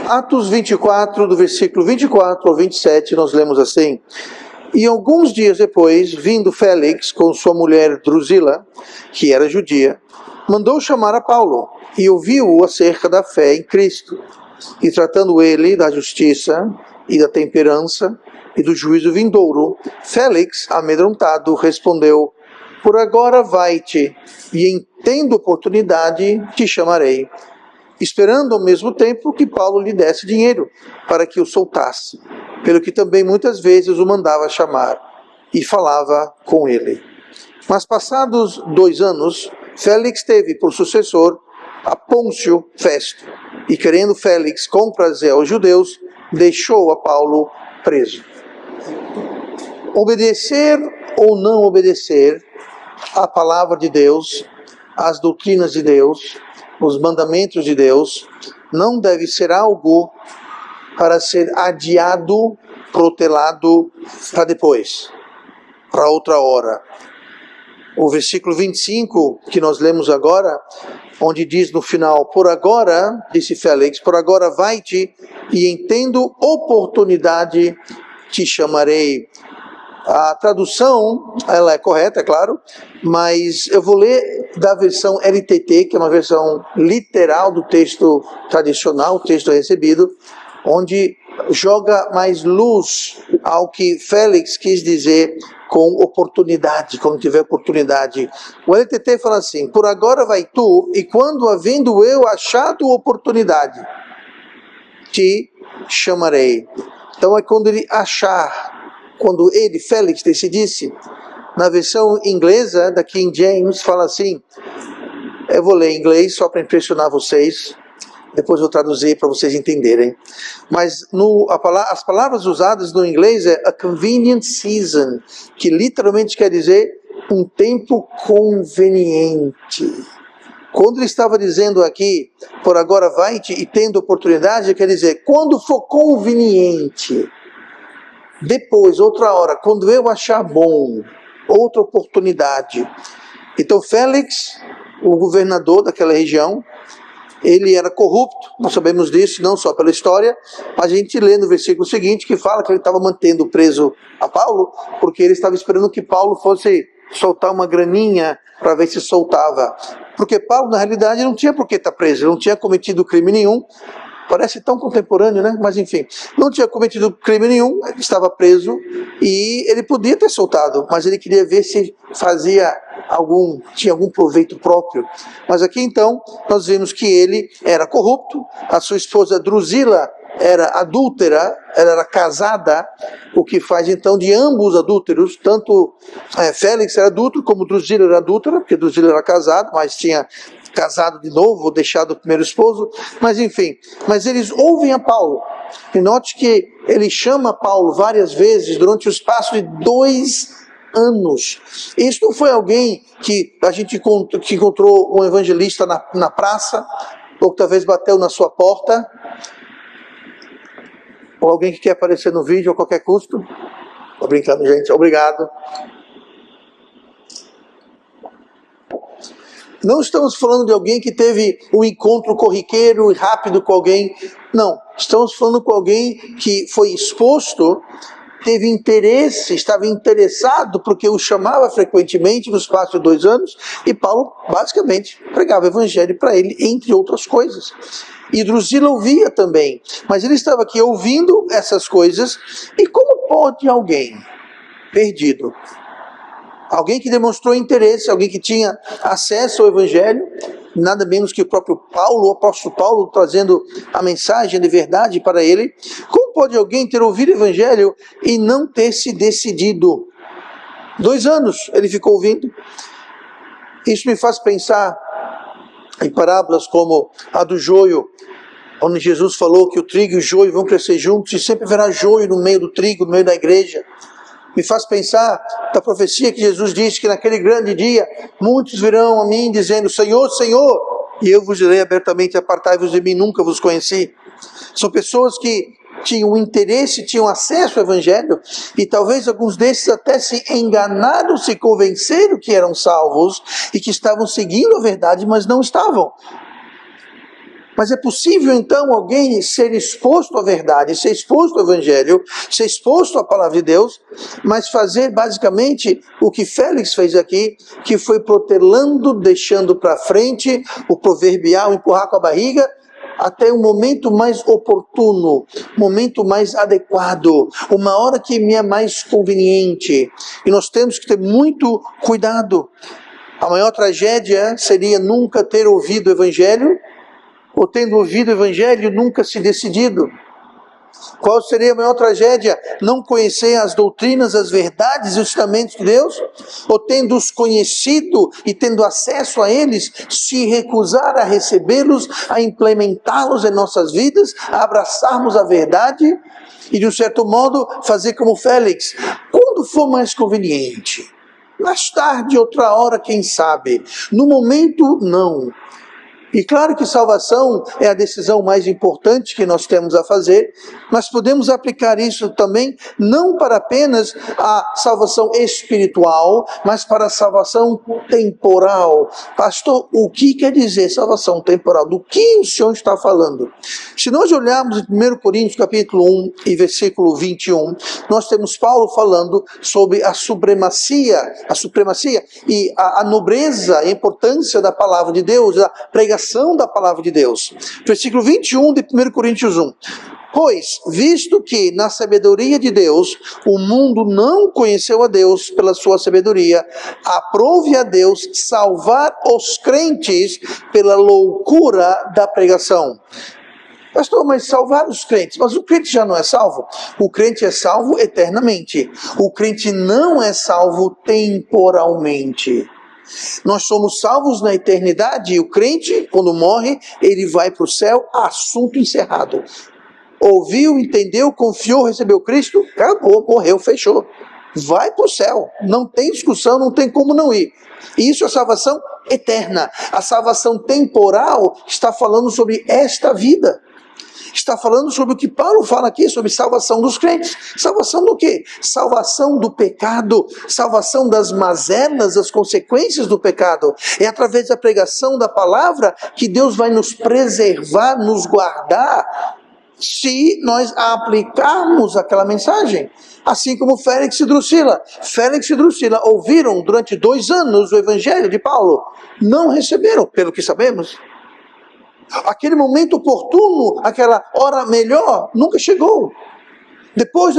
Atos 24, do versículo 24 ao 27, nós lemos assim: E alguns dias depois, vindo Félix com sua mulher Drusila, que era judia, mandou chamar a Paulo, e ouviu-o acerca da fé em Cristo, e tratando ele da justiça, e da temperança, e do juízo vindouro, Félix, amedrontado, respondeu: Por agora vai-te, e em tendo oportunidade te chamarei, esperando ao mesmo tempo que Paulo lhe desse dinheiro, para que o soltasse, pelo que também muitas vezes o mandava chamar, e falava com ele. Mas passados 2 anos, Félix teve por sucessor a Pôncio Festo, e querendo Félix comprazer aos judeus, deixou a Paulo preso. Obedecer ou não obedecer à palavra de Deus, às doutrinas de Deus, os mandamentos de Deus, não deve ser algo para ser adiado, protelado para depois, para outra hora. O versículo 25, que nós lemos agora, onde diz no final: Por agora, disse Félix, por agora vai-te, e em tendo oportunidade te chamarei. A tradução, ela é correta, é claro, mas eu vou ler da versão LTT, que é uma versão literal do texto tradicional, o texto recebido, onde joga mais luz ao que Félix quis dizer com oportunidade, quando tiver oportunidade. O LTT fala assim: Por agora vai tu, e quando havendo eu achado oportunidade, te chamarei. Então é quando ele achar, quando ele, Félix, decidisse. Na versão inglesa, da King James, fala assim, eu vou ler em inglês só para impressionar vocês, depois eu vou traduzir para vocês entenderem. Mas as palavras usadas no inglês é a convenient season, que literalmente quer dizer um tempo conveniente. Quando ele estava dizendo aqui, por agora vai-te e tendo oportunidade, quer dizer, quando for conveniente. Depois, outra hora, quando eu achar bom, outra oportunidade. Então Félix, o governador daquela região, ele era corrupto, nós sabemos disso, não só pela história, mas a gente lê no versículo seguinte que fala que ele estava mantendo preso a Paulo, porque ele estava esperando que Paulo fosse soltar uma graninha para ver se soltava. Porque Paulo, na realidade, não tinha por que estar preso, ele não tinha cometido crime nenhum. Parece tão contemporâneo, né? Mas enfim, não tinha cometido crime nenhum, ele estava preso e ele podia ter soltado, mas ele queria ver se tinha algum proveito próprio. Mas aqui então, nós vemos que ele era corrupto, a sua esposa Drusila era adúltera, ela era casada, o que faz então de ambos adúlteros, tanto Félix era adúltero, como Drusila era adúltera, porque Drusila era casada, mas tinha casado de novo, ou deixado o primeiro esposo, mas enfim, mas eles ouvem a Paulo, e note que ele chama Paulo várias vezes durante o espaço de 2 anos. Isso não foi alguém que a gente encontrou um evangelista na praça, ou que talvez bateu na sua porta, ou alguém que quer aparecer no vídeo a qualquer custo. Tô brincando, gente, obrigado. Não estamos falando de alguém que teve um encontro corriqueiro e rápido com alguém. Não, estamos falando com alguém que foi exposto, teve interesse, estava interessado, porque o chamava frequentemente no espaço de 2 anos, e Paulo basicamente pregava o evangelho para ele, entre outras coisas. E Drusila ouvia também, mas ele estava aqui ouvindo essas coisas, e como pode alguém perdido, alguém que demonstrou interesse, alguém que tinha acesso ao Evangelho, nada menos que o próprio Paulo, o apóstolo Paulo, trazendo a mensagem de verdade para ele. Como pode alguém ter ouvido o Evangelho e não ter se decidido? 2 anos ele ficou ouvindo. Isso me faz pensar em parábolas como a do joio, onde Jesus falou que o trigo e o joio vão crescer juntos, e sempre haverá joio no meio do trigo, no meio da igreja. Me faz pensar da profecia que Jesus disse que naquele grande dia, muitos virão a mim dizendo, Senhor, Senhor, e eu vos direi abertamente, apartai-vos de mim, nunca vos conheci. São pessoas que tinham interesse, tinham acesso ao Evangelho, e talvez alguns desses até se enganaram, se convenceram que eram salvos e que estavam seguindo a verdade, mas não estavam. Mas é possível então alguém ser exposto à verdade, ser exposto ao Evangelho, ser exposto à palavra de Deus, mas fazer basicamente o que Félix fez aqui, que foi protelando, deixando para frente o proverbial, empurrar com a barriga, até um momento mais oportuno, momento mais adequado, uma hora que me é mais conveniente. E nós temos que ter muito cuidado. A maior tragédia seria nunca ter ouvido o Evangelho, ou tendo ouvido o Evangelho, nunca se decidido. Qual seria a maior tragédia? Não conhecer as doutrinas, as verdades e os ensinamentos de Deus? Ou tendo-os conhecido e tendo acesso a eles, se recusar a recebê-los, a implementá-los em nossas vidas, a abraçarmos a verdade e, de um certo modo, fazer como Félix, quando for mais conveniente. Mais tarde, outra hora, quem sabe. No momento, não. E claro que salvação é a decisão mais importante que nós temos a fazer, mas podemos aplicar isso também não para apenas a salvação espiritual, mas para a salvação temporal. Pastor, o que quer dizer salvação temporal? Do que o senhor está falando? Se nós olharmos em 1 Coríntios capítulo 1 e versículo 21, nós temos Paulo falando sobre a supremacia e a nobreza, a importância da palavra de Deus, a pregação da palavra de Deus. Versículo 21 de 1 Coríntios 1. Pois, visto que na sabedoria de Deus, o mundo não conheceu a Deus pela sua sabedoria, aprove a Deus salvar os crentes pela loucura da pregação. Pastor, mas salvar os crentes? Mas o crente já não é salvo? O crente é salvo eternamente. O crente não é salvo temporalmente. Nós somos salvos na eternidade e o crente, quando morre, ele vai para o céu, assunto encerrado. Ouviu, entendeu, confiou, recebeu Cristo, acabou, morreu, fechou. Vai para o céu, não tem discussão, não tem como não ir. Isso é salvação eterna. A salvação temporal está falando sobre esta vida. Está falando sobre o que Paulo fala aqui, sobre salvação dos crentes. Salvação do quê? Salvação do pecado, salvação das mazelas, das consequências do pecado. É através da pregação da palavra que Deus vai nos preservar, nos guardar, se nós aplicarmos aquela mensagem. Assim como Félix e Drusila. Félix e Drusila ouviram durante 2 anos o evangelho de Paulo. Não receberam, pelo que sabemos. Aquele momento oportuno, aquela hora melhor, nunca chegou. Depois,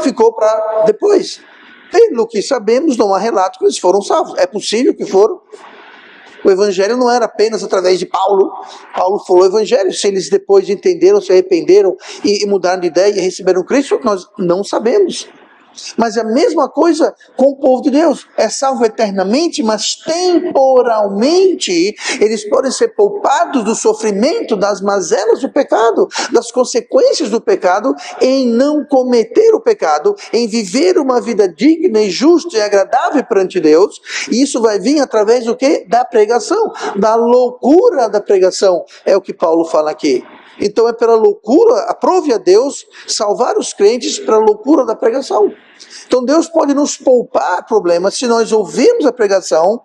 ficou para depois. Pelo que sabemos, não há relato que eles foram salvos. É possível que foram. O evangelho não era apenas através de Paulo. Paulo falou o evangelho. Se eles depois entenderam, se arrependeram e mudaram de ideia e receberam Cristo, nós não sabemos. Mas é a mesma coisa com o povo de Deus. É salvo eternamente, mas temporalmente eles podem ser poupados do sofrimento, das mazelas do pecado, das consequências do pecado, em não cometer o pecado, em viver uma vida digna e justa e agradável perante Deus. E isso vai vir através do quê? Da pregação, da loucura da pregação. É o que Paulo fala aqui. Então é pela loucura, aprove a Deus salvar os crentes pela loucura da pregação. Então Deus pode nos poupar problemas se nós ouvirmos a pregação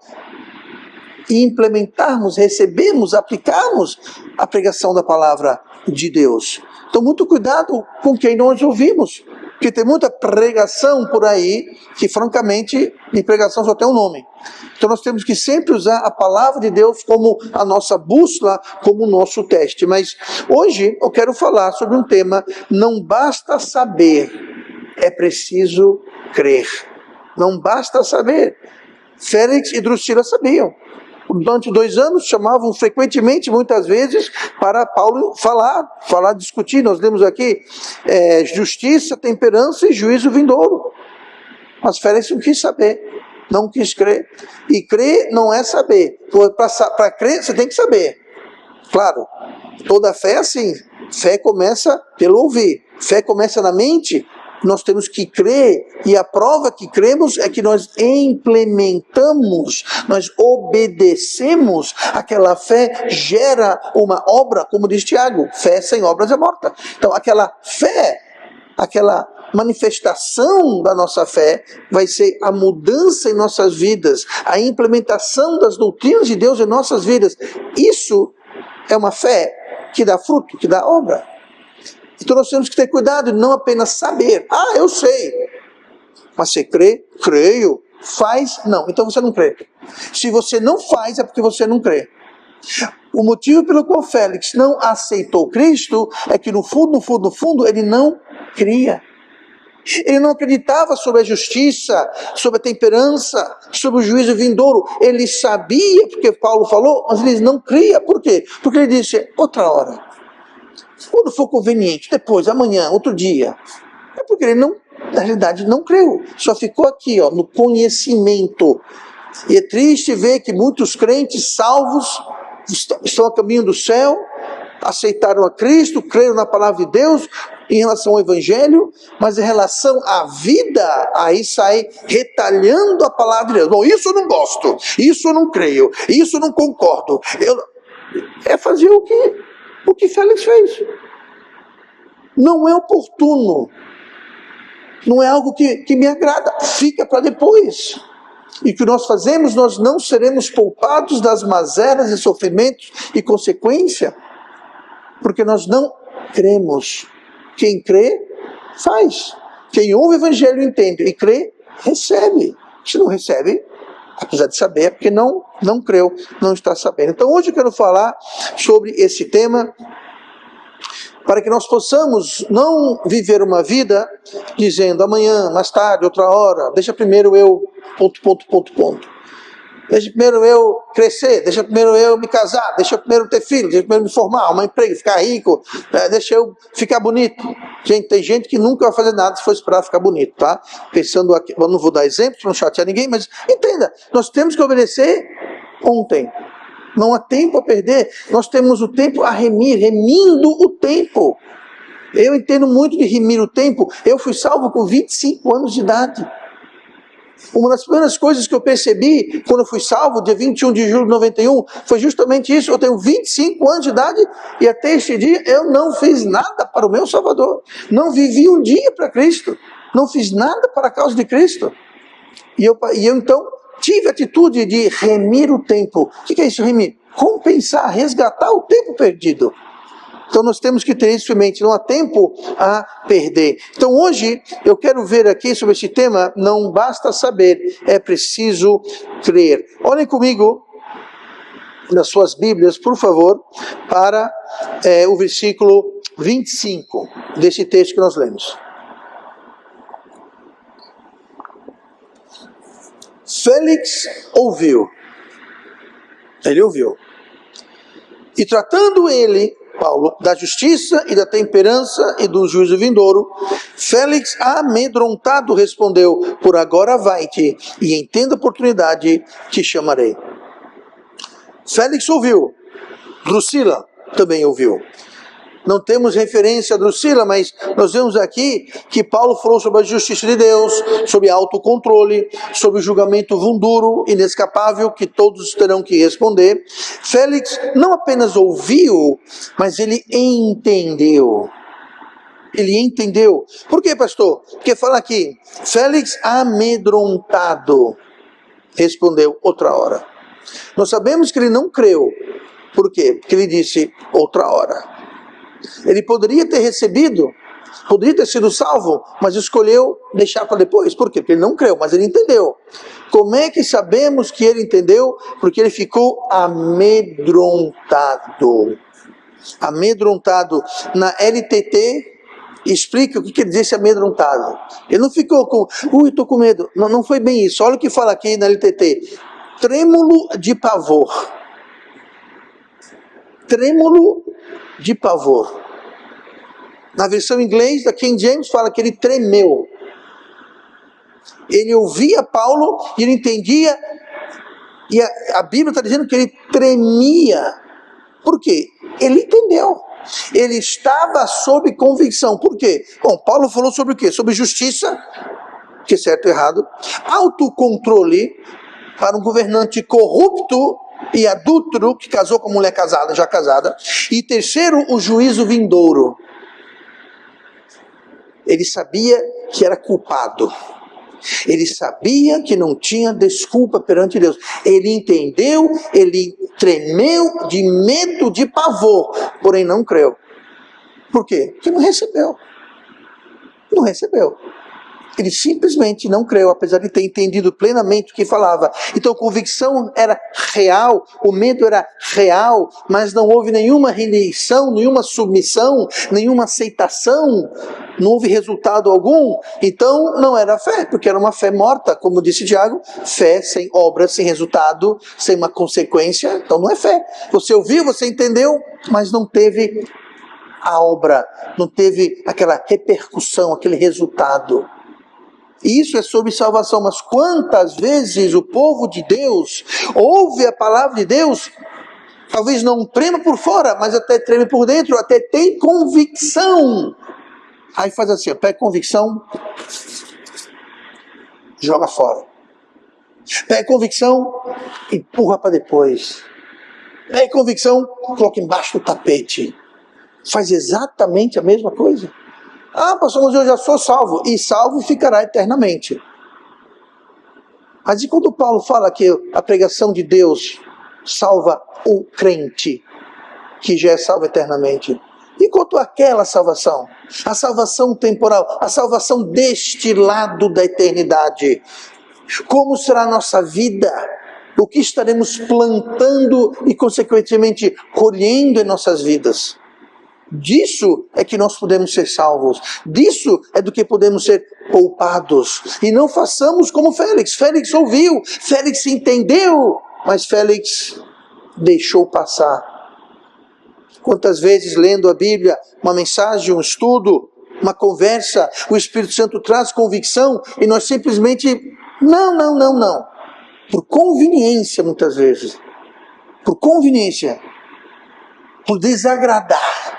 e implementarmos, recebermos, aplicarmos a pregação da palavra de Deus. Então muito cuidado com quem nós ouvimos, porque tem muita pregação por aí que francamente de pregação só tem um nome. Então nós temos que sempre usar a palavra de Deus como a nossa bússola, como o nosso teste. Mas hoje eu quero falar sobre um tema: não basta saber, é preciso crer. Não basta saber. Félix e Drusila sabiam. Durante 2 anos chamavam frequentemente, muitas vezes, para Paulo falar, discutir. Nós lemos aqui justiça, temperança e juízo vindouro. Mas Félix não quis saber, não quis crer. E crer não é saber. Para crer você tem que saber. Claro, toda fé é assim. Fé começa pelo ouvir. Fé começa na mente, nós temos que crer, e a prova que cremos é que nós implementamos, nós obedecemos. Aquela fé gera uma obra, como diz Tiago, fé sem obras é morta. Então aquela fé, aquela manifestação da nossa fé vai ser a mudança em nossas vidas, a implementação das doutrinas de Deus em nossas vidas. Isso é uma fé que dá fruto, que dá obra. Então nós temos que ter cuidado de não apenas saber. Ah, eu sei. Mas você crê? Creio. Faz? Não. Então você não crê. Se você não faz, é porque você não crê. O motivo pelo qual Félix não aceitou Cristo é que no fundo, ele não cria. Ele não acreditava sobre a justiça, sobre a temperança, sobre o juízo vindouro. Ele sabia, porque Paulo falou, mas ele não cria. Por quê? Porque ele disse, outra hora. Quando for conveniente, depois, amanhã, outro dia. É porque ele não, na realidade, não creu. Só ficou aqui, ó, no conhecimento. E é triste ver que muitos crentes salvos estão a caminho do céu, aceitaram a Cristo, creram na palavra de Deus em relação ao Evangelho, mas em relação à vida, aí sai retalhando a palavra de Deus. Bom, isso eu não gosto, isso eu não creio, isso eu não concordo. É fazer o que Félix fez. Não é oportuno, não é algo que me agrada, fica para depois. E o que nós fazemos, nós não seremos poupados das mazelas e sofrimentos e consequência, porque nós não cremos. Quem crê, faz. Quem ouve o Evangelho entende e crê, recebe. Se não recebe, apesar de saber, é porque não creu, não está sabendo. Então hoje eu quero falar sobre esse tema, para que nós possamos não viver uma vida dizendo amanhã, mais tarde, outra hora, deixa primeiro eu, ... Deixa primeiro eu crescer, deixa primeiro eu me casar, deixa primeiro ter filho, deixa primeiro me formar, arrumar emprego, ficar rico, deixa eu ficar bonito. Gente, tem gente que nunca vai fazer nada se for esperar ficar bonito, tá? Pensando aqui, eu não vou dar exemplo para não chatear ninguém, mas entenda, nós temos que obedecer ontem. Não há tempo a perder, nós temos o tempo a remir, remindo o tempo. Eu entendo muito de remir o tempo. Eu fui salvo com 25 anos de idade. Uma das primeiras coisas que eu percebi quando eu fui salvo, dia 21 de julho de 91, foi justamente isso. Eu tenho 25 anos de idade e até este dia eu não fiz nada para o meu Salvador. Não vivi um dia para Cristo. Não fiz nada para a causa de Cristo. E eu então tive a atitude de remir o tempo. O que é isso, remir? Compensar, resgatar o tempo perdido. Então nós temos que ter isso em mente, não há tempo a perder. Então hoje eu quero ver aqui sobre esse tema, não basta saber, é preciso crer. Olhem comigo nas suas Bíblias, por favor, para o versículo 25 desse texto que nós lemos. Félix ouviu. Ele ouviu. E tratando ele, Paulo, da justiça e da temperança e do juízo vindouro, Félix, amedrontado, respondeu, por agora vai-te, e em tendo oportunidade te chamarei. Félix ouviu. Drusila também ouviu. Não temos referência a Drusila, mas nós vemos aqui que Paulo falou sobre a justiça de Deus, sobre autocontrole, sobre o julgamento vindouro, inescapável, que todos terão que responder. Félix não apenas ouviu, mas ele entendeu. Ele entendeu. Por quê, pastor? Porque fala aqui, Félix amedrontado, respondeu outra hora. Nós sabemos que ele não creu. Por quê? Porque ele disse outra hora. Ele poderia ter recebido, poderia ter sido salvo, mas escolheu deixar para depois. Por quê? Porque ele não creu, mas ele entendeu. Como é que sabemos que ele entendeu? Porque ele ficou amedrontado. Amedrontado. Na LTT, explica o que quer dizer esse amedrontado. Ele não ficou com, estou com medo. Não, não foi bem isso. Olha o que fala aqui na LTT. Trêmulo de pavor. Trêmulo de pavor. Na versão em inglês da King James fala que ele tremeu. Ele ouvia Paulo e ele entendia, e a Bíblia está dizendo que ele tremia. Por quê? Ele entendeu. Ele estava sob convicção. Por quê? Bom, Paulo falou sobre o quê? Sobre justiça, que é certo e errado, autocontrole para um governante corrupto e adúltero que casou com mulher casada, já casada, e terceiro, o juízo vindouro. Ele sabia que era culpado. Ele sabia que não tinha desculpa perante Deus. Ele entendeu, ele tremeu de medo, de pavor, porém não creu. Por quê? Porque não recebeu. Não recebeu. Ele simplesmente não creu, apesar de ter entendido plenamente o que falava. Então a convicção era real, o medo era real, mas não houve nenhuma rendição, nenhuma submissão, nenhuma aceitação, não houve resultado algum. Então não era fé, porque era uma fé morta, como disse Tiago, fé sem obra, sem resultado, sem uma consequência, então não é fé. Você ouviu, você entendeu, mas não teve a obra, não teve aquela repercussão, aquele resultado. Isso é sobre salvação, mas quantas vezes o povo de Deus ouve a palavra de Deus, talvez não treme por fora, mas até treme por dentro, até tem convicção. Aí faz assim, pega convicção, joga fora. Pega convicção, empurra para depois. Pega convicção, coloca embaixo do tapete. Faz exatamente a mesma coisa. Ah, pastor, mas eu já sou salvo. E salvo ficará eternamente. Mas e quando Paulo fala que a pregação de Deus salva o crente, que já é salvo eternamente? E quanto àquela salvação? A salvação temporal, a salvação deste lado da eternidade. Como será a nossa vida? O que estaremos plantando e, consequentemente, colhendo em nossas vidas? Disso é que nós podemos ser salvos. Disso é do que podemos ser poupados. E não façamos como Félix. Félix ouviu, Félix entendeu, mas Félix deixou passar. Quantas vezes lendo a Bíblia, uma mensagem, um estudo, uma conversa, o Espírito Santo traz convicção e nós simplesmente, não. Por conveniência muitas vezes. Por conveniência. Por desagradar.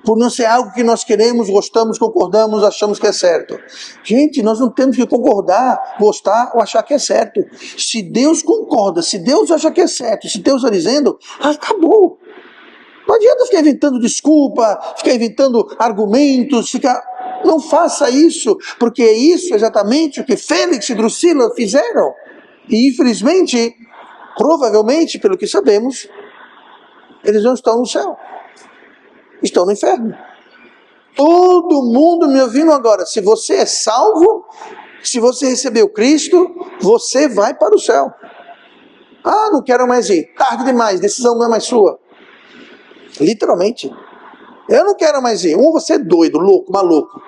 Por não ser algo que nós queremos, gostamos, concordamos, achamos que é certo. Gente, nós não temos que concordar, gostar ou achar que é certo. Se Deus concorda, se Deus acha que é certo, se Deus está dizendo, acabou. Não adianta ficar inventando desculpa, ficar inventando argumentos, não faça isso, porque é isso exatamente o que Félix e Drusila fizeram. E infelizmente, provavelmente, pelo que sabemos, eles não estão no céu. Estão no inferno. Todo mundo me ouvindo agora, se você é salvo, se você recebeu Cristo, você vai para o céu. Ah, não quero mais ir, tarde demais, decisão não é mais sua. Literalmente. Eu não quero mais ir. Você é doido, louco, maluco.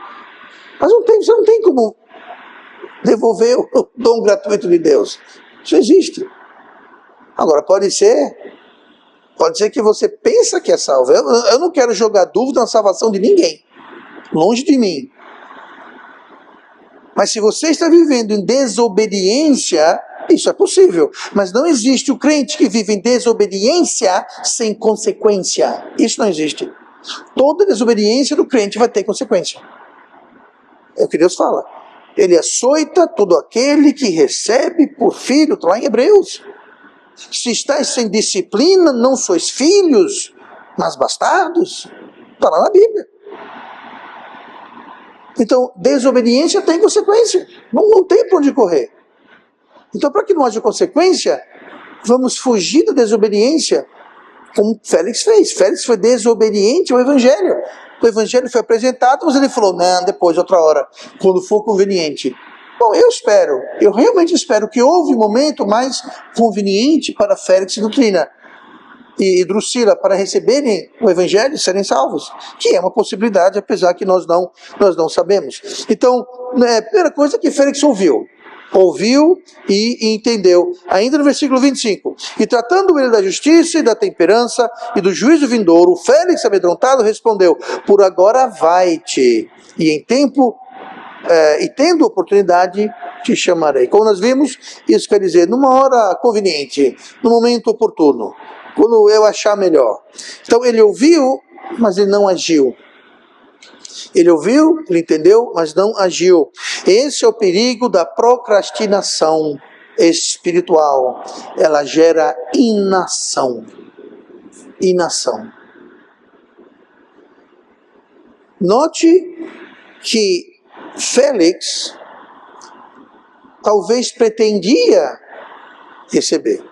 Mas você não tem como devolver o dom gratuito de Deus. Isso existe. Agora, pode ser que você pensa que é salvo. Eu não quero jogar dúvida na salvação de ninguém. Longe de mim. Mas se você está vivendo em desobediência, isso é possível. Mas não existe o crente que vive em desobediência sem consequência. Isso não existe. Toda desobediência do crente vai ter consequência. É o que Deus fala. Ele açoita todo aquele que recebe por filho. Está lá em Hebreus. Se estáis sem disciplina, não sois filhos, mas bastardos. Está lá na Bíblia. Então, desobediência tem consequência. Não tem para onde correr. Então, para que não haja consequência, vamos fugir da desobediência, como Félix fez. Félix foi desobediente ao Evangelho. O Evangelho foi apresentado, mas ele falou, não, depois, outra hora, quando for conveniente. Bom, eu realmente espero que houve um momento mais conveniente para Félix e Doutrina e Drusila para receberem o Evangelho e serem salvos, que é uma possibilidade, apesar que nós não sabemos. Então, a primeira coisa que Félix ouviu e entendeu, ainda no versículo 25, e tratando ele da justiça e da temperança e do juízo vindouro, Félix, amedrontado, respondeu, por agora vai-te, e em tempo e tendo oportunidade, te chamarei. Como nós vimos, isso quer dizer, numa hora conveniente, no momento oportuno, quando eu achar melhor. Então ele ouviu mas ele não agiu. Ele ouviu, ele entendeu, mas não agiu. Esse é o perigo da procrastinação espiritual. Ela gera inação. Inação. Note que Félix talvez pretendia receber.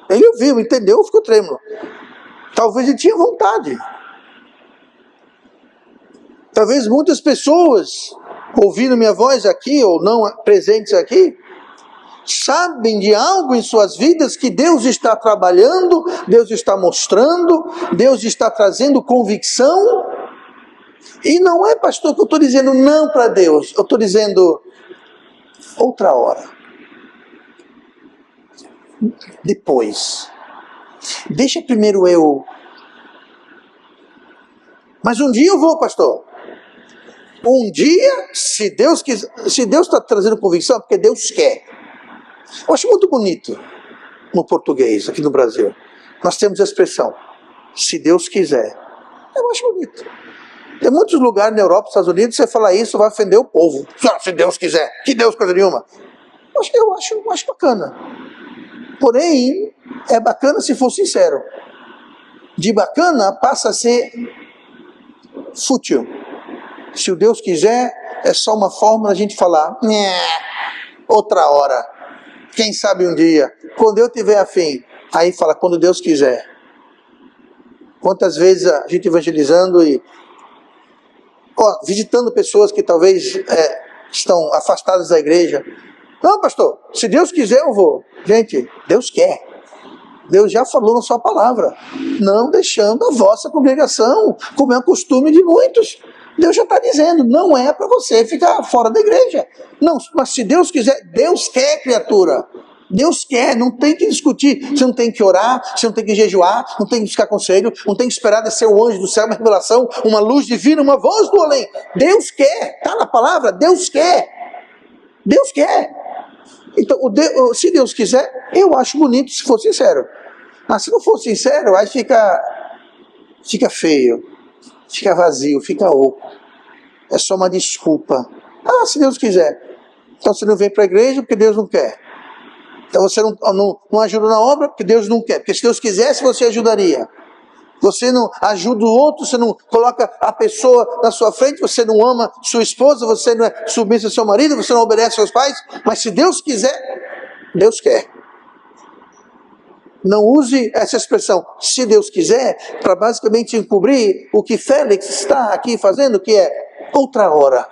Ele ouviu, entendeu, ficou trêmulo. Talvez ele tinha vontade. Talvez muitas pessoas, ouvindo minha voz aqui, ou não presentes aqui, sabem de algo em suas vidas que Deus está trabalhando, Deus está mostrando, Deus está trazendo convicção. E não é, pastor, que eu estou dizendo não para Deus. Eu estou dizendo outra hora. Depois. Deixa primeiro eu. Mas um dia eu vou, pastor. Um dia, se Deus quiser, se Deus está trazendo convicção, é porque Deus quer. Eu acho muito bonito no português, aqui no Brasil. Nós temos a expressão, se Deus quiser. Eu acho bonito. Tem muitos lugares na Europa, nos Estados Unidos, você falar isso vai ofender o povo. Se Deus quiser. Que Deus, coisa nenhuma. Eu acho bacana. Porém, é bacana se for sincero. De bacana passa a ser fútil. Se o Deus quiser, é só uma forma da gente falar, outra hora, quem sabe um dia, quando eu tiver afim, aí fala, quando Deus quiser. Quantas vezes a gente evangelizando e visitando pessoas que talvez estão afastadas da igreja. Não, pastor, se Deus quiser eu vou. Gente, Deus quer. Deus já falou na sua palavra, não deixando a vossa congregação, como é o costume de muitos. Deus já está dizendo, não é para você ficar fora da igreja. Não, mas se Deus quiser, Deus quer, criatura. Deus quer, não tem que discutir. Você não tem que orar, você não tem que jejuar, não tem que ficar conselho, não tem que esperar descer o anjo do céu, uma revelação, uma luz divina, uma voz do além. Deus quer, está na palavra, Deus quer. Deus quer. Então, se Deus quiser, eu acho bonito, se for sincero. Mas se não for sincero, aí fica feio, fica vazio, fica oco. É só uma desculpa. Se Deus quiser. Então você não vem para a igreja porque Deus não quer. Então você não ajuda na obra porque Deus não quer. Porque se Deus quisesse, você ajudaria. Você não ajuda o outro, você não coloca a pessoa na sua frente, você não ama sua esposa, você não é submisso ao seu marido, você não obedece aos seus pais. Mas se Deus quiser, Deus quer. Não use essa expressão, se Deus quiser, para basicamente encobrir o que Félix está aqui fazendo, que é outra hora.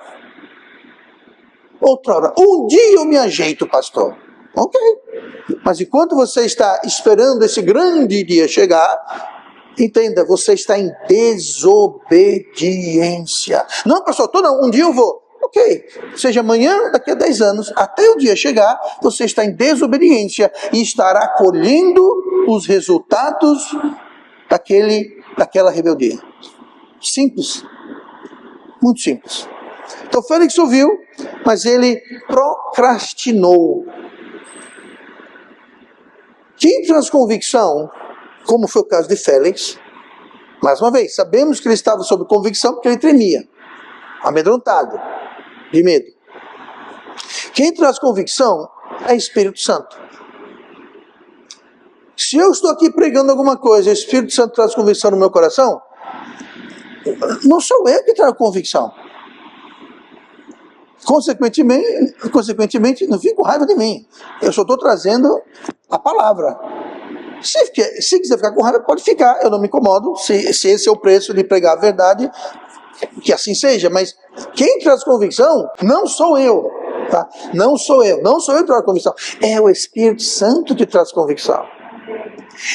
Outra hora. Um dia eu me ajeito, pastor. Ok. Mas enquanto você está esperando esse grande dia chegar, entenda, você está em desobediência. Não, pastor, um dia eu vou. Ok, seja amanhã, daqui a 10 anos, até o dia chegar, você está em desobediência e estará colhendo os resultados daquela rebeldia. Simples. Muito simples. Então Félix ouviu, mas ele procrastinou. Quem traz convicção, como foi o caso de Félix, mais uma vez, sabemos que ele estava sob convicção porque ele tremia, amedrontado, de medo. Quem traz convicção é Espírito Santo. Se eu estou aqui pregando alguma coisa e o Espírito Santo traz convicção no meu coração, não sou eu que trago convicção. Consequentemente, não fica com raiva de mim. Eu só estou trazendo a palavra. Se quiser ficar com raiva, pode ficar. Eu não me incomodo. Se esse é o preço de pregar a verdade, que assim seja. Mas quem traz convicção não sou eu. Tá? Não sou eu que trago convicção. É o Espírito Santo que traz convicção.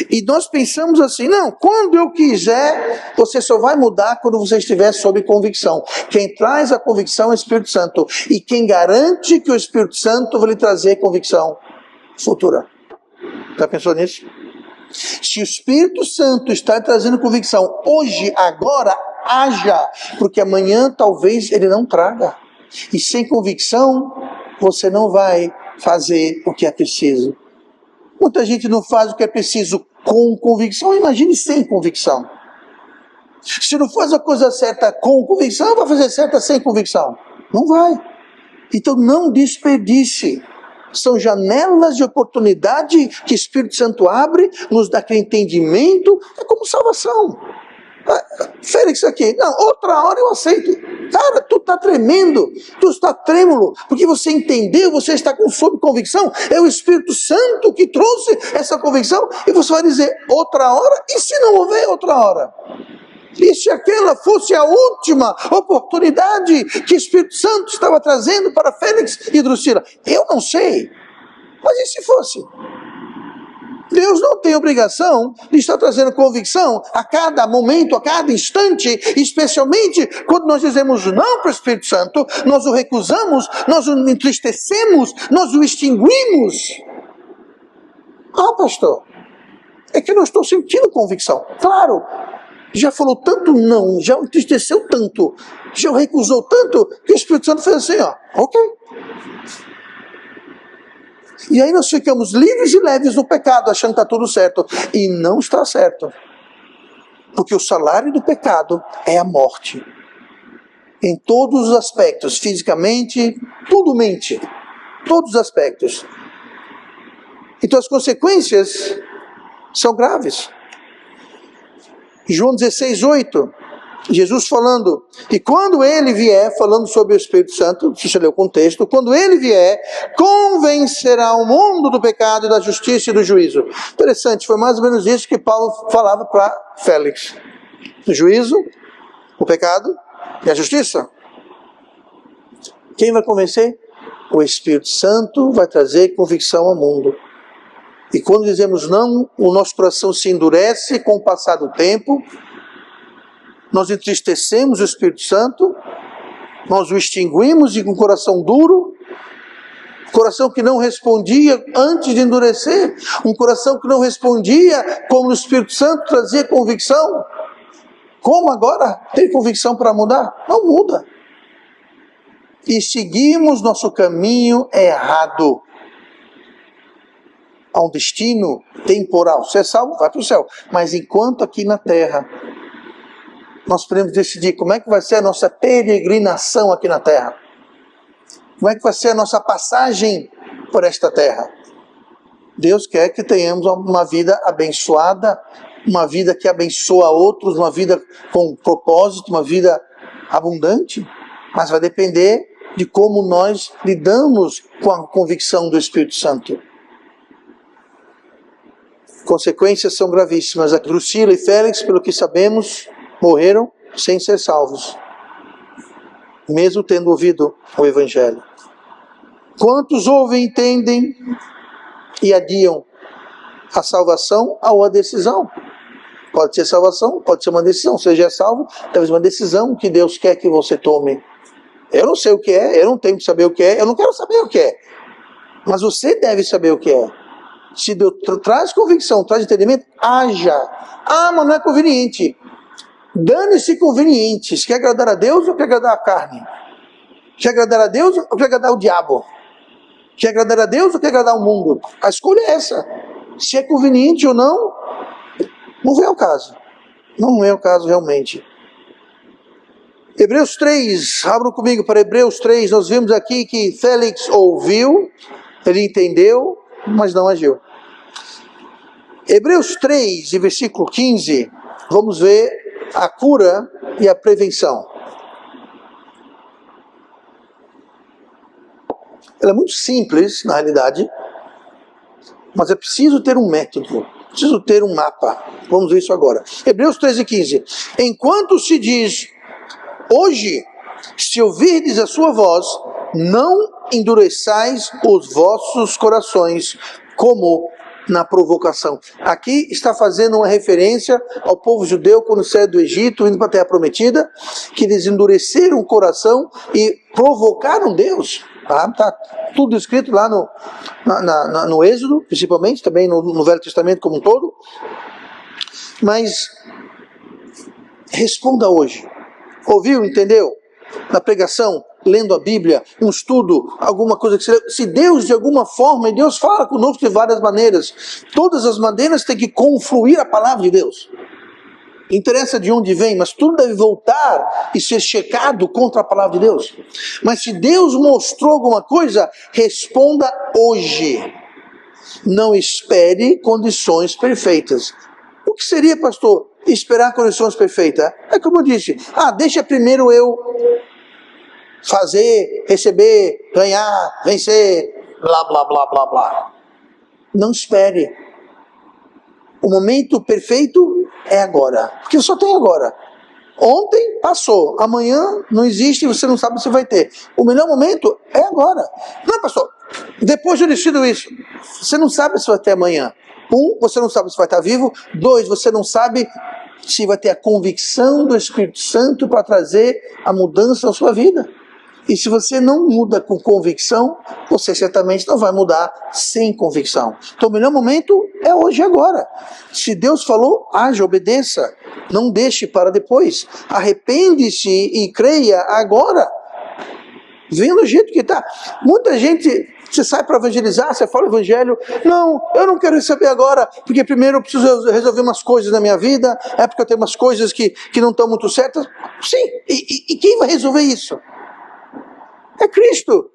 E nós pensamos assim, não, quando eu quiser, você só vai mudar quando você estiver sob convicção. Quem traz a convicção é o Espírito Santo. E quem garante que o Espírito Santo vai lhe trazer convicção futura. Já pensou nisso? Se o Espírito Santo está trazendo convicção hoje, agora, haja. Porque amanhã talvez ele não traga. E sem convicção, você não vai fazer o que é preciso. Muita gente não faz o que é preciso com convicção. Imagine sem convicção. Se não faz a coisa certa com convicção, vai fazer certa sem convicção. Não vai. Então não desperdice. São janelas de oportunidade que o Espírito Santo abre, nos dá aquele entendimento, é como salvação. Félix aqui, não, outra hora eu aceito. Cara, tu está tremendo, tu está trêmulo, porque você entendeu, você está sob convicção, é o Espírito Santo que trouxe essa convicção, e você vai dizer outra hora, e se não houver outra hora? E se aquela fosse a última oportunidade que o Espírito Santo estava trazendo para Félix e Drusila? Eu não sei, mas e se fosse? Deus não tem obrigação de estar trazendo convicção a cada momento, a cada instante, especialmente quando nós dizemos não para o Espírito Santo, nós o recusamos, nós o entristecemos, nós o extinguimos. Ah, pastor, é que eu não estou sentindo convicção. Claro, já falou tanto não, já entristeceu tanto, já recusou tanto, que o Espírito Santo fez assim, ó, ok. E aí nós ficamos livres e leves no pecado, achando que está tudo certo. E não está certo. Porque o salário do pecado é a morte. Em todos os aspectos, fisicamente, tudo mente. Todos os aspectos. Então as consequências são graves. João 16:8, Jesus falando, e quando ele vier, falando sobre o Espírito Santo, se você ler o contexto, quando ele vier, convencerá o mundo do pecado e da justiça e do juízo. Interessante, foi mais ou menos isso que Paulo falava para Félix. O juízo, o pecado e a justiça. Quem vai convencer? O Espírito Santo vai trazer convicção ao mundo. E quando dizemos não, o nosso coração se endurece com o passar do tempo, nós entristecemos o Espírito Santo, nós o extinguimos e com o coração duro, coração que não respondia antes de endurecer, um coração que não respondia como o Espírito Santo trazia convicção. Como agora tem convicção para mudar? Não muda. E seguimos nosso caminho errado. Há um destino temporal. Você é salvo, vai para o céu. Mas enquanto aqui na terra, nós podemos decidir como é que vai ser a nossa peregrinação aqui na terra. Como é que vai ser a nossa passagem por esta terra. Deus quer que tenhamos uma vida abençoada, uma vida que abençoa outros, uma vida com propósito, uma vida abundante. Mas vai depender de como nós lidamos com a convicção do Espírito Santo. Consequências são gravíssimas. A Drusila e Félix, pelo que sabemos, morreram sem ser salvos, mesmo tendo ouvido o Evangelho. Quantos ouvem, entendem e adiam a salvação ou a decisão? Pode ser salvação, pode ser uma decisão. Você já é salvo, talvez uma decisão que Deus quer que você tome. Eu não sei o que é, eu não tenho que saber o que é, eu não quero saber o que é. Mas você deve saber o que é. Se Deus traz convicção, traz entendimento, haja. Ah, mas não é conveniente. Dane-se conveniente. Se quer agradar a Deus ou quer agradar a carne? Quer agradar a Deus ou quer agradar o diabo? Quer agradar a Deus ou quer agradar o mundo? A escolha é essa. Se é conveniente ou não, não vem ao caso. Não é o caso realmente. Hebreus 3, abram comigo para Hebreus 3, nós vimos aqui que Félix ouviu, ele entendeu, mas não agiu. Hebreus 3, versículo 15, vamos ver a cura e a prevenção. Ela é muito simples, na realidade, mas é preciso ter um método, preciso ter um mapa. Vamos ver isso agora. Hebreus 13, 15. Enquanto se diz, hoje, se ouvirdes a sua voz, não endureçais os vossos corações, como na provocação. Aqui está fazendo uma referência ao povo judeu quando saiu do Egito, indo para a Terra Prometida, que eles endureceram o coração e provocaram Deus. Está tudo escrito lá no Êxodo, principalmente, também no Velho Testamento como um todo. Mas responda hoje. Ouviu, entendeu? Na pregação, lendo a Bíblia, um estudo, alguma coisa que se Deus de alguma forma, e Deus fala conosco de várias maneiras, todas as maneiras têm que confluir a palavra de Deus. Interessa de onde vem, mas tudo deve voltar e ser checado contra a palavra de Deus. Mas se Deus mostrou alguma coisa, responda hoje. Não espere condições perfeitas. O que seria, pastor, esperar condições perfeitas? É como eu disse, deixa primeiro eu fazer, receber, ganhar, vencer, blá, blá, blá, blá, blá. Não espere. O momento perfeito é agora, porque só tem agora. Ontem passou, amanhã não existe e você não sabe se vai ter. O melhor momento é agora. Não, pastor, depois eu decido isso. Você não sabe se vai ter amanhã. 1, você não sabe se vai estar vivo. 2, você não sabe se vai ter a convicção do Espírito Santo para trazer a mudança na sua vida. E se você não muda com convicção, você certamente não vai mudar sem convicção. Então o melhor momento é hoje e agora. Se Deus falou, haja, obedeça. Não deixe para depois. Arrepende-se e creia agora. Venha do jeito que está. Muita gente, você sai para evangelizar, você fala o evangelho. Não, eu não quero receber agora, porque primeiro eu preciso resolver umas coisas na minha vida. É porque eu tenho umas coisas que não estão muito certas. Sim, e quem vai resolver isso? É Cristo,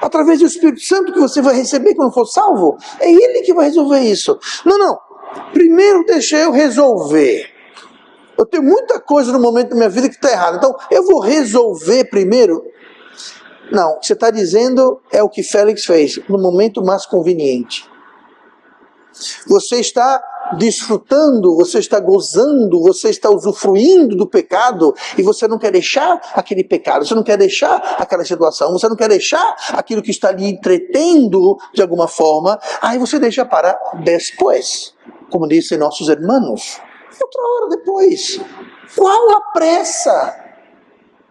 através do Espírito Santo que você vai receber quando for salvo. É Ele que vai resolver isso. Não, primeiro deixa eu resolver. Eu tenho muita coisa no momento da minha vida que está errada, então eu vou resolver primeiro. Não, o que você está dizendo é o que Félix fez, no momento mais conveniente. Você está desfrutando, você está gozando, você está usufruindo do pecado e você não quer deixar aquele pecado, você não quer deixar aquela situação, você não quer deixar aquilo que está lhe entretendo de alguma forma, aí você deixa para depois, como dizem nossos irmãos, outra hora depois. Qual a pressa?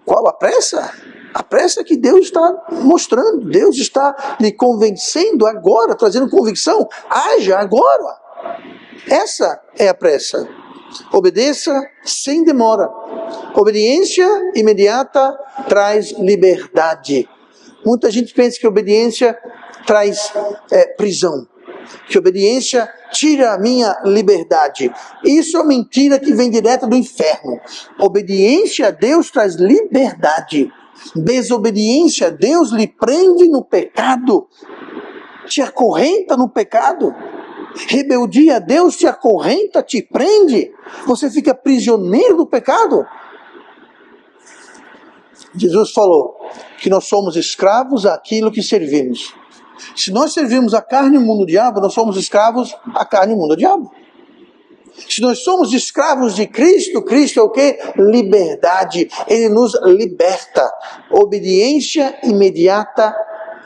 Qual a pressa? A pressa que Deus está mostrando, Deus está lhe convencendo agora, trazendo convicção, haja agora. Essa é a pressa. Obedeça sem demora. Obediência imediata traz liberdade. Muita gente pensa que obediência traz prisão, que obediência tira a minha liberdade. Isso é mentira que vem direto do inferno. Obediência a Deus traz liberdade. Desobediência a Deus lhe prende no pecado, te acorrenta no pecado. Rebeldia a Deus te acorrenta, te prende. Você fica prisioneiro do pecado. Jesus falou que nós somos escravos àquilo que servimos. Se nós servimos a carne, o mundo, o diabo, nós somos escravos à carne, o mundo, o diabo. Se nós somos escravos de Cristo, Cristo é o quê? Liberdade. Ele nos liberta. Obediência imediata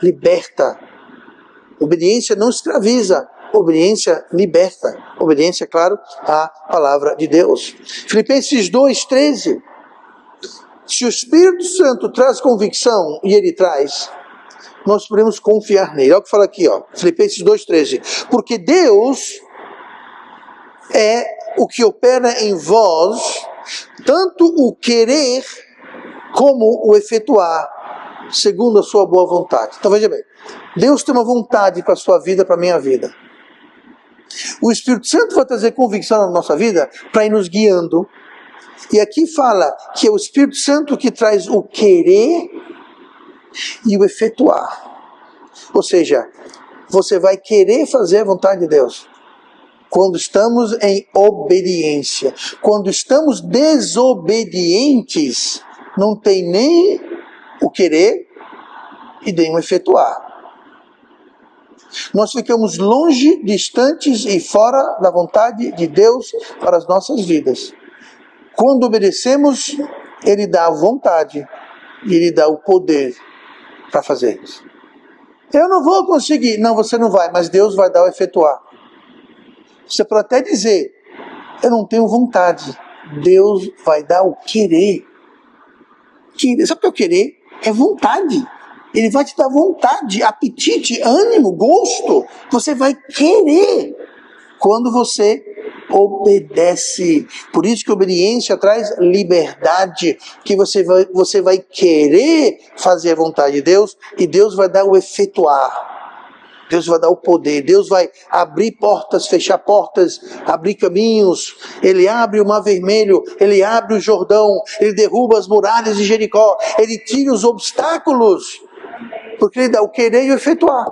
liberta. Obediência não escraviza. Obediência liberta. Obediência, claro, à palavra de Deus. Filipenses 2:13. Se o Espírito Santo traz convicção, e ele traz, nós podemos confiar nele. Olha o que fala aqui, Filipenses 2:13. Porque Deus é o que opera em vós, tanto o querer como o efetuar, segundo a sua boa vontade. Então veja bem, Deus tem uma vontade para a sua vida, para a minha vida. O Espírito Santo vai trazer convicção na nossa vida para ir nos guiando. E aqui fala que é o Espírito Santo que traz o querer e o efetuar. Ou seja, você vai querer fazer a vontade de Deus quando estamos em obediência. Quando estamos desobedientes, não tem nem o querer e nem o efetuar. Nós ficamos longe, distantes e fora da vontade de Deus para as nossas vidas. Quando obedecemos, Ele dá a vontade e Ele dá o poder para fazer isso. Eu não vou conseguir. Não, você não vai, mas Deus vai dar o efetuar. Você pode até dizer, eu não tenho vontade. Deus vai dar o querer. Sabe o que é o querer? É vontade. Ele vai te dar vontade, apetite, ânimo, gosto. Você vai querer quando você obedece. Por isso que a obediência traz liberdade, que você vai querer fazer a vontade de Deus e Deus vai dar o efetuar. Deus vai dar o poder, Deus vai abrir portas, fechar portas, abrir caminhos. Ele abre o Mar Vermelho, Ele abre o Jordão, Ele derruba as muralhas de Jericó, Ele tira os obstáculos, porque Ele dá o querer e o efetuar,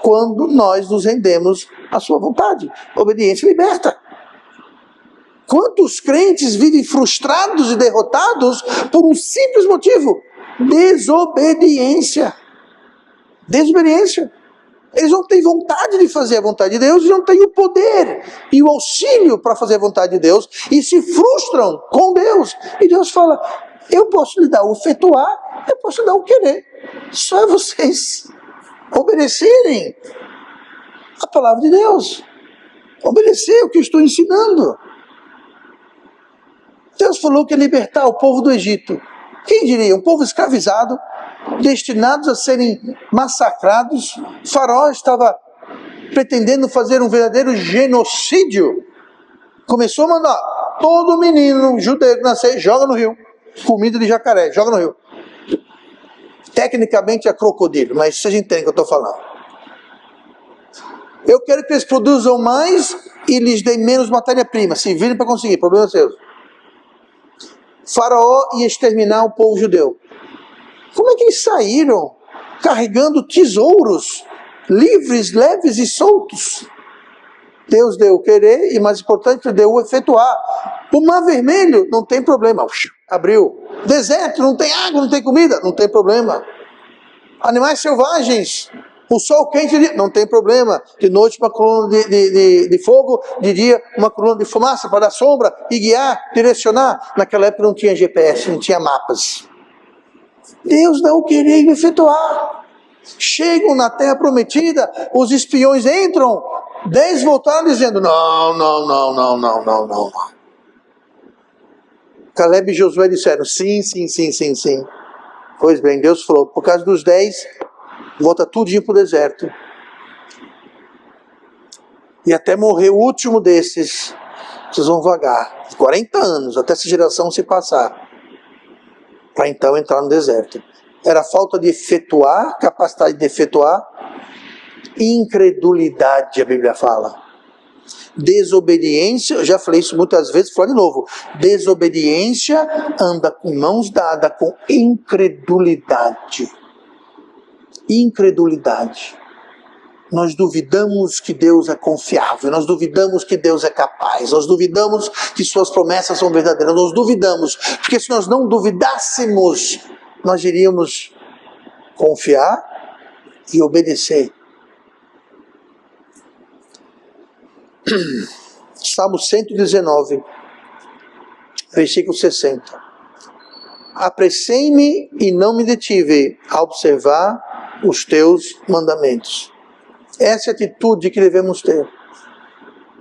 quando nós nos rendemos à sua vontade. Obediência liberta. Quantos crentes vivem frustrados e derrotados por um simples motivo? Desobediência. Desobediência. Eles não têm vontade de fazer a vontade de Deus, e não têm o poder e o auxílio para fazer a vontade de Deus, e se frustram com Deus. E Deus fala, eu posso lhe dar o efetuar, eu posso lhe dar o querer. Só é vocês obedecerem a palavra de Deus. Obedecer o que eu estou ensinando. Deus falou que ia libertar o povo do Egito. Quem diria? Um povo escravizado, destinados a serem massacrados. Faraó estava pretendendo fazer um verdadeiro genocídio. Começou a mandar todo menino judeu que nascer, joga no rio. Comida de jacaré, joga no rio. Tecnicamente é crocodilo, mas vocês entendem o que eu estou falando. Eu quero que eles produzam mais e lhes dêem menos matéria-prima. Se virem para conseguir, problema seu. Faraó ia exterminar o povo judeu. Como é que eles saíram carregando tesouros, livres, leves e soltos? Deus deu o querer e, mais importante, deu o efetuar. O Mar Vermelho não tem problema, abriu. Deserto, não tem água, não tem comida, não tem problema. Animais selvagens, o sol quente, não tem problema. De noite uma coluna de fogo, de dia uma coluna de fumaça para dar sombra e guiar, direcionar. Naquela época não tinha GPS, não tinha mapas. Deus dá o querer e o efetuar. Chegam na terra prometida, os espiões entram, 10 voltaram dizendo, não. Caleb e Josué disseram, sim. Pois bem, Deus falou, por causa dos 10, volta tudinho para o deserto. E até morrer o último desses, vocês vão vagar 40 anos, até essa geração se passar, para então entrar no deserto. Era falta de efetuar, capacidade de efetuar, incredulidade, a Bíblia fala. Desobediência, eu já falei isso muitas vezes, vou falar de novo. Desobediência anda com mãos dadas com incredulidade. Incredulidade. Nós duvidamos que Deus é confiável, nós duvidamos que Deus é capaz, nós duvidamos que suas promessas são verdadeiras, nós duvidamos, porque se nós não duvidássemos, nós iríamos confiar e obedecer. Salmo 119, versículo 60. Apressei-me e não me detive a observar os teus mandamentos. Essa é a atitude que devemos ter.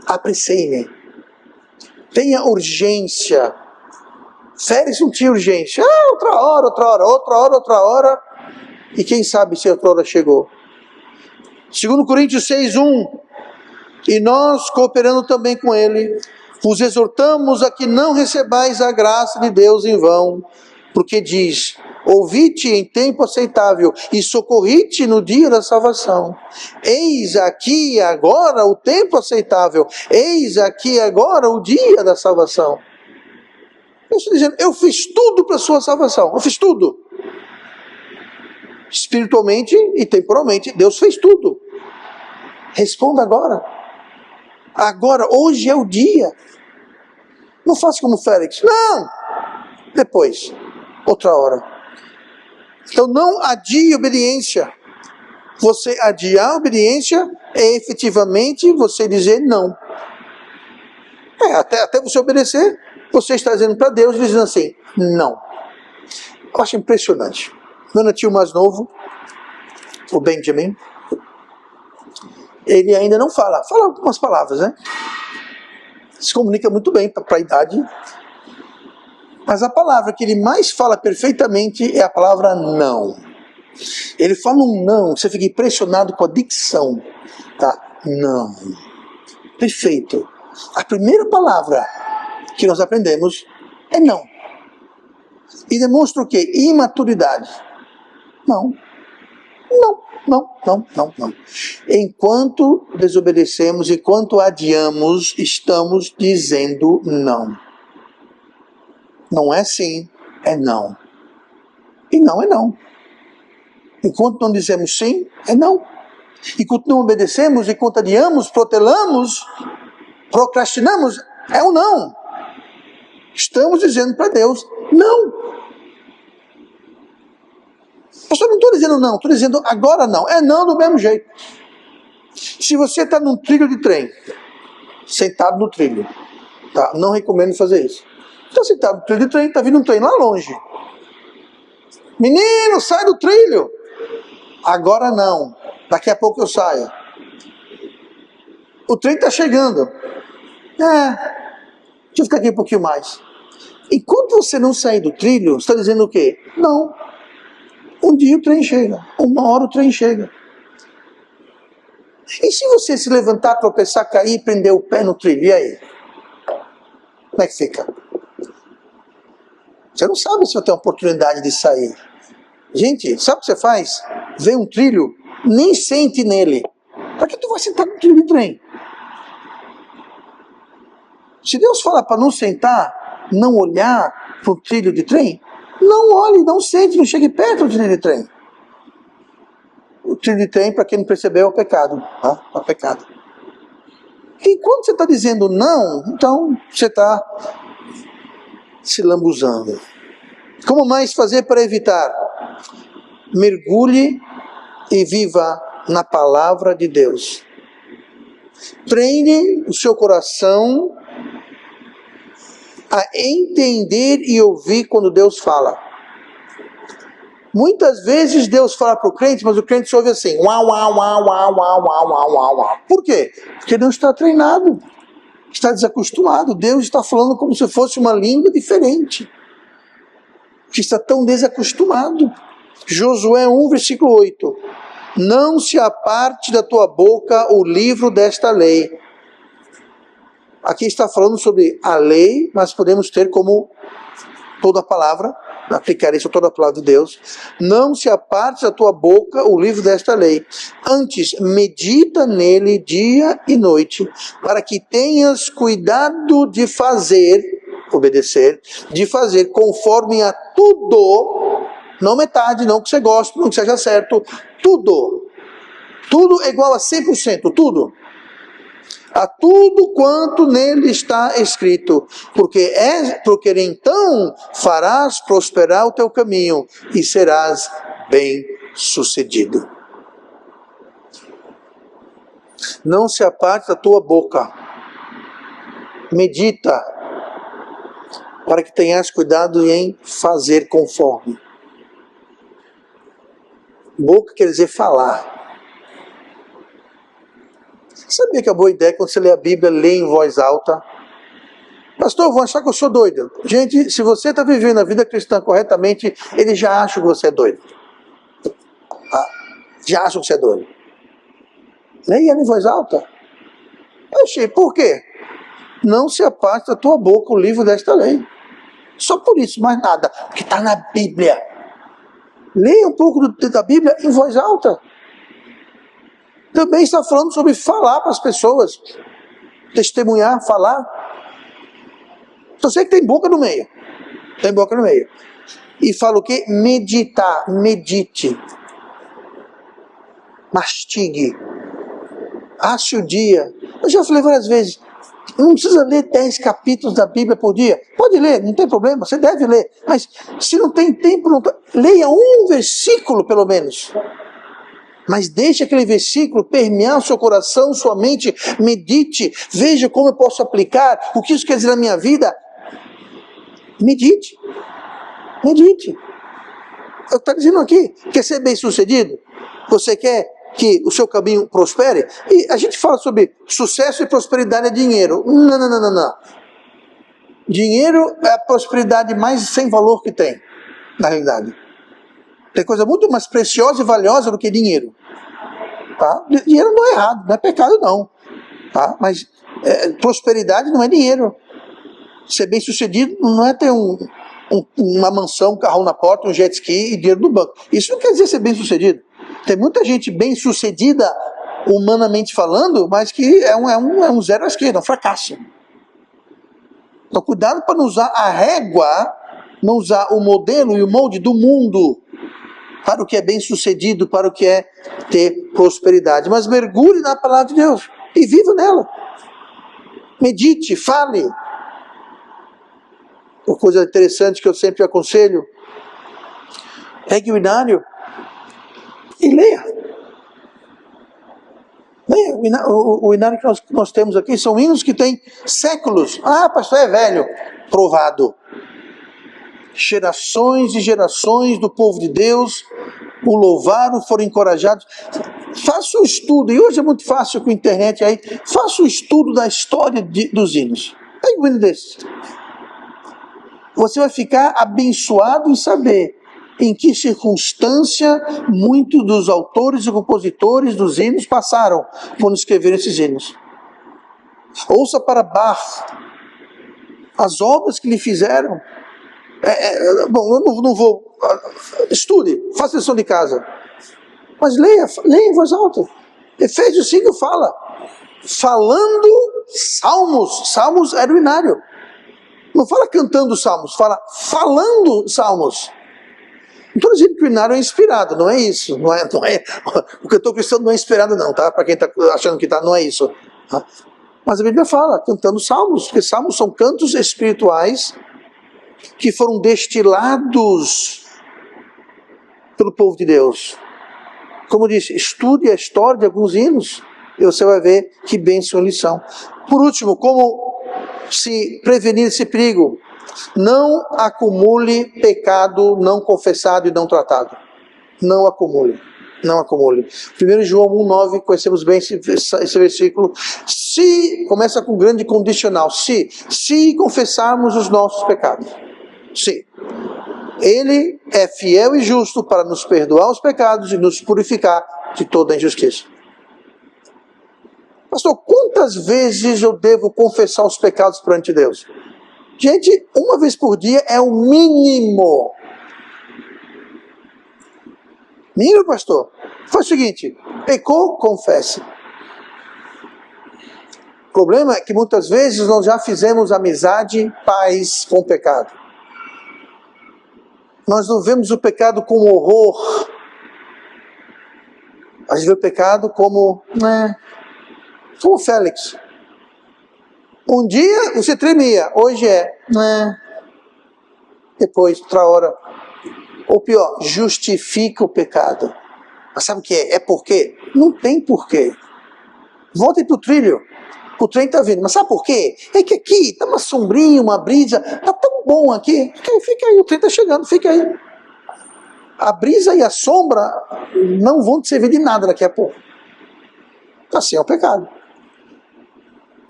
Apressei-me. Tenha urgência. Férias não tinha urgência. Outra hora. E quem sabe se a outra hora chegou. 2 Coríntios 6:1. E nós, cooperando também com ele, vos exortamos a que não recebais a graça de Deus em vão, porque diz, ouvi-te em tempo aceitável e socorri-te no dia da salvação. Eis aqui e agora o tempo aceitável, eis aqui e agora o dia da salvação. Eu estou dizendo, eu fiz tudo para a sua salvação, eu fiz tudo. Espiritualmente e temporalmente, Deus fez tudo. Responda agora. Agora, hoje é o dia. Não faça como Félix. Não! Depois. Outra hora. Então não adie obediência. Você adiar a obediência é efetivamente você dizer não. Até você obedecer, você está dizendo para Deus, dizendo assim, não. Eu acho impressionante. Meu netinho mais novo, o Benjamin, ele ainda não fala algumas palavras, né? Se comunica muito bem para a idade. Mas a palavra que ele mais fala perfeitamente é a palavra não. Ele fala um não, você fica impressionado com a dicção. Tá? Não. Perfeito. A primeira palavra que nós aprendemos é não. E demonstra o quê? Imaturidade. Não. Não. Enquanto desobedecemos, enquanto adiamos, estamos dizendo não. Não é sim, é não. E não é não. Enquanto não dizemos sim, é não. Enquanto não obedecemos, enquanto adiamos, protelamos, procrastinamos, é um não. Estamos dizendo para Deus não. Pastor, não estou dizendo não, estou dizendo agora não. É não do mesmo jeito. Se você está num trilho de trem, sentado no trilho, tá? Não recomendo fazer isso. Está sentado no trilho de trem, está vindo um trem lá longe. Menino, sai do trilho. Agora não. Daqui a pouco eu saio. O trem está chegando. Deixa eu ficar aqui um pouquinho mais. Enquanto você não sair do trilho, você está dizendo o quê? Não. Um dia o trem chega. Uma hora o trem chega. E se você se levantar, tropeçar, cair e prender o pé no trilho? E aí? Como é que fica? Você não sabe se vai ter uma oportunidade de sair. Gente, sabe o que você faz? Vê um trilho, nem sente nele. Para que tu vai sentar no trilho de trem? Se Deus falar para não sentar, não olhar para o trilho de trem, não olhe, não sente, não chegue perto do trilho de trem. O trilho de trem, para quem não percebeu, é o pecado. Tá? É o pecado. E quando você está dizendo não, então você está se lambuzando. Como mais fazer para evitar? Mergulhe e viva na palavra de Deus. Treine o seu coração a entender e ouvir quando Deus fala. Muitas vezes Deus fala para o crente, mas o crente só ouve assim, uau. Por quê? Porque não está treinado, está desacostumado. Deus está falando como se fosse uma língua diferente, que está tão desacostumado. Josué 1, versículo 8. Não se aparte da tua boca o livro desta lei. Aqui está falando sobre a lei, mas podemos ter como toda a palavra, aplicar isso a toda a palavra de Deus. Não se aparte da tua boca o livro desta lei. Antes, medita nele dia e noite, para que tenhas cuidado de fazer, obedecer, de fazer conforme a tudo, não metade, não que você goste, não que seja certo, tudo. Tudo é igual a 100%, tudo. A tudo quanto nele está escrito, porque então farás prosperar o teu caminho e serás bem-sucedido. Não se aparte da tua boca. Medita, para que tenhas cuidado em fazer conforme. Boca quer dizer falar. Sabia que é boa ideia quando você lê a Bíblia, lê em voz alta? Pastor, vão achar que eu sou doido. Gente, se você está vivendo a vida cristã corretamente, eles já acham que você é doido. Já acham que você é doido. Leia em voz alta. Oxi, por quê? Não se aparte da tua boca o livro desta lei. Só por isso, mais nada. Porque está na Bíblia. Leia um pouco da Bíblia em voz alta. Também está falando sobre falar para as pessoas. Testemunhar, falar. Só sei que tem boca no meio. Tem boca no meio. E fala o quê? Meditar. Medite. Mastigue. Ache o dia. Eu já falei várias vezes. Não precisa ler 10 capítulos da Bíblia por dia. Pode ler, não tem problema. Você deve ler. Mas se não tem tempo, leia um versículo pelo menos. Mas deixe aquele versículo permear o seu coração, sua mente, medite, veja como eu posso aplicar, o que isso quer dizer na minha vida. Medite. Medite. Eu estou dizendo aqui, quer ser bem sucedido? Você quer que o seu caminho prospere? E a gente fala sobre sucesso e prosperidade é dinheiro. Não. Dinheiro é a prosperidade mais sem valor que tem, na realidade. Tem coisa muito mais preciosa e valiosa do que dinheiro. Tá? Dinheiro não é errado, não é pecado não. Tá? Mas prosperidade não é dinheiro. Ser bem sucedido não é ter uma mansão, um carro na porta, um jet ski e dinheiro no banco. Isso não quer dizer ser bem sucedido. Tem muita gente bem sucedida, humanamente falando, mas que é um zero à esquerda, um fracasso. Então cuidado para não usar a régua, não usar o modelo e o molde do mundo para o que é bem sucedido, para o que é ter prosperidade. Mas mergulhe na palavra de Deus e viva nela. Medite, fale. Uma coisa interessante que eu sempre aconselho, pegue o inário e leia. Leia. O inário que nós temos aqui são hinos que têm séculos. Ah, pastor, é velho. Provado. Gerações e gerações do povo de Deus o louvaram, foram encorajados. Faça um estudo, e hoje é muito fácil com a internet aí, faça um estudo da história dos hinos. Pega um hino desse. Você vai ficar abençoado em saber em que circunstância muitos dos autores e compositores dos hinos passaram quando escreveram esses hinos. Ouça para Bach as obras que lhe fizeram. Bom, eu não vou... Estude, faça lição de casa. Mas leia em voz alta. Efésios 5 fala. Falando salmos. Salmos era o inário. Não fala cantando salmos, fala falando salmos. Não estou dizendo que o inário é inspirado, não é isso. Não é, o cantor cristão não é inspirado não, tá? Para quem está achando que tá, não é isso. Tá? Mas a Bíblia fala, cantando salmos, porque salmos são cantos espirituais que foram destilados pelo povo de Deus. Como eu disse, estude a história de alguns hinos e você vai ver que bênção eles são. Por último, como se prevenir esse perigo? Não acumule pecado não confessado e não tratado. Não acumule. Não acumule. 1 João 1,9, conhecemos bem esse versículo. Começa com grande condicional. Se confessarmos os nossos pecados. Se. Ele é fiel e justo para nos perdoar os pecados e nos purificar de toda injustiça. Pastor, quantas vezes eu devo confessar os pecados perante Deus? Gente, uma vez por dia é o mínimo. Mínimo, pastor. Faz o seguinte, pecou, confesse. O problema é que muitas vezes nós já fizemos amizade, paz com o pecado. Nós não vemos o pecado com horror. A gente vê o pecado como Félix. Um dia você tremia, hoje depois, outra hora. Ou pior, justifica o pecado. Mas sabe o que é? É porque? Não tem porquê. Voltem para o trilho. O trem está vindo. Mas sabe por quê? É que aqui está uma sombrinha, uma brisa. Está tão bom aqui. Fica aí, o trem está chegando, fica aí. A brisa e a sombra não vão te servir de nada daqui a pouco. Assim é o pecado.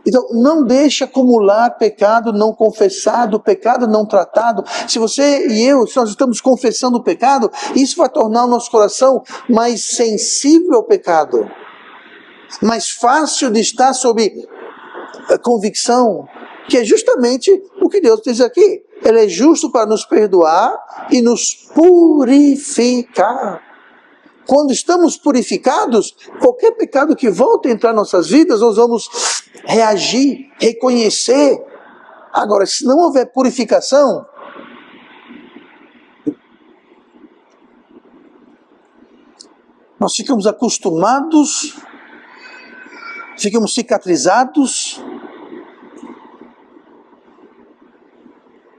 Então, não deixe acumular pecado não confessado, pecado não tratado. Se você e eu, se nós estamos confessando o pecado, isso vai tornar o nosso coração mais sensível ao pecado. Mais fácil de estar sob a convicção, que é justamente o que Deus diz aqui. Ele é justo para nos perdoar e nos purificar. Quando estamos purificados, qualquer pecado que volte a entrar em nossas vidas, nós vamos reagir, reconhecer. Agora, se não houver purificação, nós ficamos acostumados, ficamos cicatrizados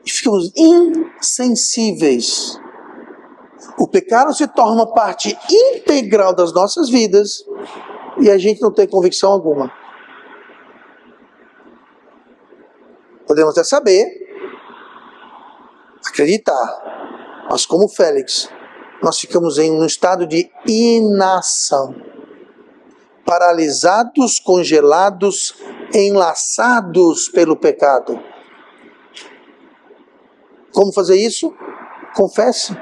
e ficamos insensíveis. O pecado se torna uma parte integral das nossas vidas e a gente não tem convicção alguma. Podemos até saber, acreditar, mas como Félix, nós ficamos em um estado de inação, paralisados, congelados, enlaçados pelo pecado. Como fazer isso? Confesse.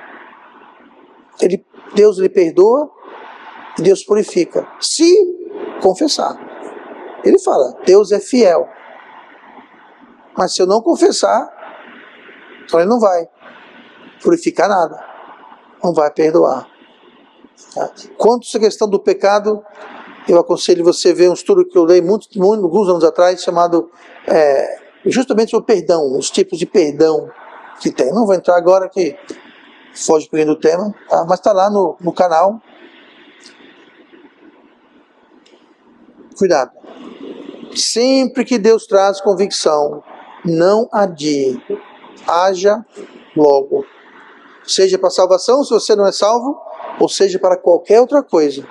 Deus lhe perdoa, Deus purifica. Se confessar. Ele fala, Deus é fiel. Mas se eu não confessar, então ele não vai purificar nada. Não vai perdoar. Tá? Quanto a essa questão do pecado, eu aconselho você a ver um estudo que eu dei alguns anos atrás, chamado justamente sobre perdão, os tipos de perdão que tem. Não vou entrar agora, que foge um pouquinho do tema, tá? Mas está lá no canal. Cuidado. Sempre que Deus traz convicção, não adie. Haja logo. Seja para salvação, se você não é salvo, ou seja para qualquer outra coisa.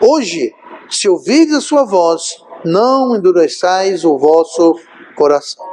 Hoje, se ouvides a sua voz, não endureçais o vosso coração.